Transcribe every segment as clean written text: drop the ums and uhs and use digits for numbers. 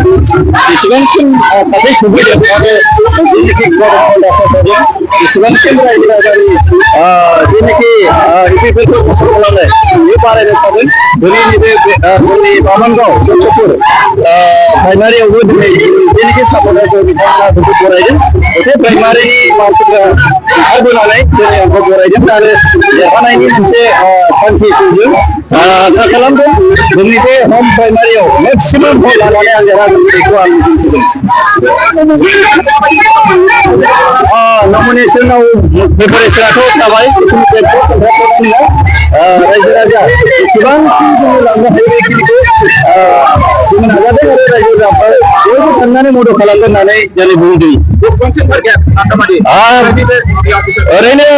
बेसेबांसिम थाबै सौफैदों आरो जेनाखि बेसेबांसिम रायजो राजानि जेनाखि रिपिफोरखौ गोसो खालामनाय बे बारायनो थागोन दिनै नैबे जोंनि बामोनगाव गथ'फोर प्राइमारियावबो दिनै जेनाखि सापर्टारफोर बिथांमोना जोंखौ बरायदों बे प्राइमारिनि मानसिफ्रा ओंखारबोनानै दिनै आंखौ बरायदों आरो देरहानायनि मोनसे थांखिखौ जों आसा खालामदों जोंनि बे हम प्राइमारियाव मेक्सिमाम भट लानानै आं देरहागोन बेखौ आं मिजिंथिदों। नमिनेसनाव प्रिपारेसनाथ' जाबाय रायजो राजा बेसेबांसिम जोङो लांनो हायो बेखिनिखौ जोङो नाजादों आरो रायजो राजाफ्रा बयबो थांनानै मदद खालामगोन होननानै दिनै बुंदों। ओरैनो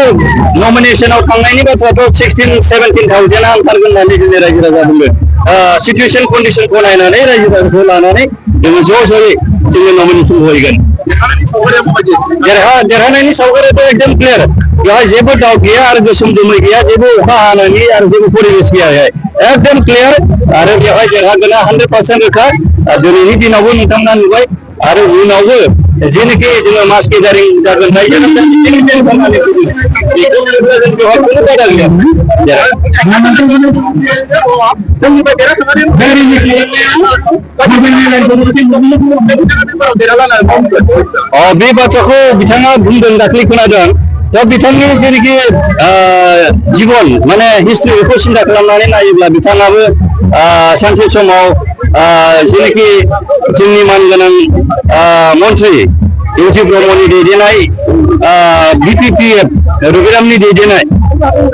नमिनेसनाव थांनायनि बाथ्राथ' 16-17,000 ओंखारगोन होननानै दिनै रायजो राजा बुंदों। सिचुवेसन कन्डिसनखौ नायनानै रायजो राजाखौ लानानै जोङो ज' ज'यै जोङो नमिनेसन होगोन। देरहानायनि सावगारियाथ' एकदम क्लियार बेवहाय जेबो दाउट गैया आरो गोसोम जोमै गैया जेबो अखा हानायनि आरो जेबो परिबेस गैया एकदम क्लियार आरो बेवहाय देरहागोना 100% रोखा दिनैनि दिनावबो नोंथांमोना नुबाय आरो उनावबो जेनोखि जोङो मास गेदारिं जागोन बेवहाय खुनु बादा गैया। बे बाथ्राखौ बिथाङा बुंदों दाख्लै खोनादों दा बिथांनि जेनोखि जिबन माने हिस्ट्रि बेखौ सिन्था खालामनानै नायोब्ला बिथाङाबो सानसे समाव जेनोखि जोंनि मानगोनां मन्त्रि इउटि ब्रह्मनि दैदेननाय BPPF रबिरामनि दैदेननाय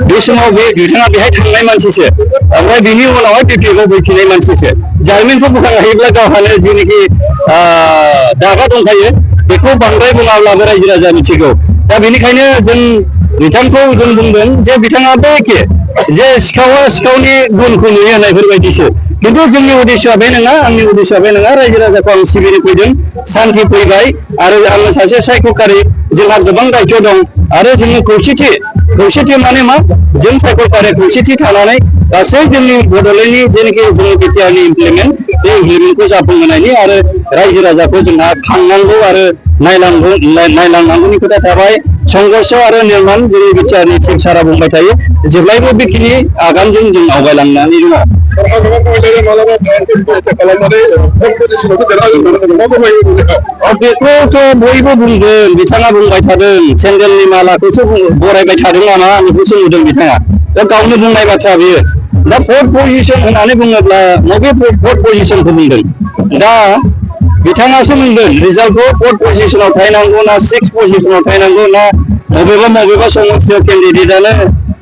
बे समाव बिथाङा बेहाय थांनाय मानसिसो ओमफ्राय बिनि उनावहाय BPPFआव फैफिननाय मानसिसो जारिमिनखौ बोखांनो हायोब्ला गावहानो जेनोखि दागा दंखायो बेखौ बांद्राय बुङाब्लाबो रायजो राजा मिथिगौ दा बेनिखायनो जों बिथांखौ जों बुंदों जे बिथाङाबो एखे जे सिखावा सिखावनि गुनखौ नुयो होननायफोरबायदिसो खिन्थु जोंनि उद्देश्यआ बे नङा आंनि उद्देश्यआ बे नङा रायजो राजाखौ आं सिबिनो फैदों सान्थि फैबाय आरो आङो सासे सायख'खारि जोंहा गोबां दायित्व दं आरो जोङो खौसेथि माने मा जों सायख'खारि खौसेथि थानानै गासै जोंनि बड'लेण्डनि जेनाखि जोंनि बिटिआरनि इमप्लिमेन्टखौ जाफुंहोनायनि आरो रायजो राजाखौ जोंहा खांनांगौ आरो नायलांनांगौनि खोथा थाबाय संघर्ष आरो निर्माण जोंनि बिटिआरनि चिफ सारा बुंबाय थायो जेब्लायबो बेखिनि आगानजों जों आवगायलांनानै दङ। बेखौथ' बयबो बुंदों बिथाङा बुंबाय थादों सेन्देलनि मालाखौसो बरायबाय थादों नामा बेखौसो नुदों बिथाङा दा गावनो बुंनाय बाथ्रा बेयो दा 4th पजिशन होननानै बुङोब्ला बबे 4th पजिशनखौ बुंदों दा बिथाङासो बुंदों रिजाल्टखौ 4th पजिशनाव थाहैनांगौ ना 6th पजिशनाव थाहैनांगौ ना बबेबा समस्थियाव केन्डिडेटआनो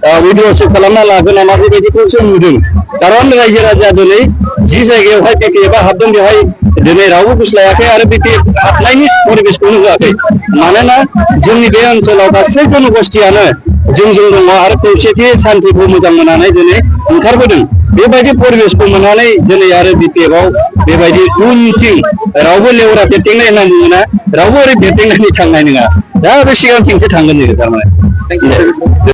उइड्र'सो खालामना लागोन नामा बेबायदिखौसो नुदों कारन रायजो राजा दिनै जि जायगायावहाय BPFआ हाबदों बेवहाय दिनै रावबो गुस्लायाखै आरो BPF हाबनायनि परिबेसखौनो होआखै मानोना जोंनि बे ओनसोलाव गासै जनगोष्ठियानो जोंजों दङ आरो खौसेथि सान्थिखौ मोजां मोननानै दिनै ओंखारबोदों बेबायदि परिबेसखौ मोननानै दिनै आरो BPFआव बेबायदि उनथिं रावबो लेवरा बेरटेंनाय होनना बुङोना रावबो ओरै बेरटेंनानै थांनाय नङा दा बे सिगांथिंसो थांगोन थारमाने।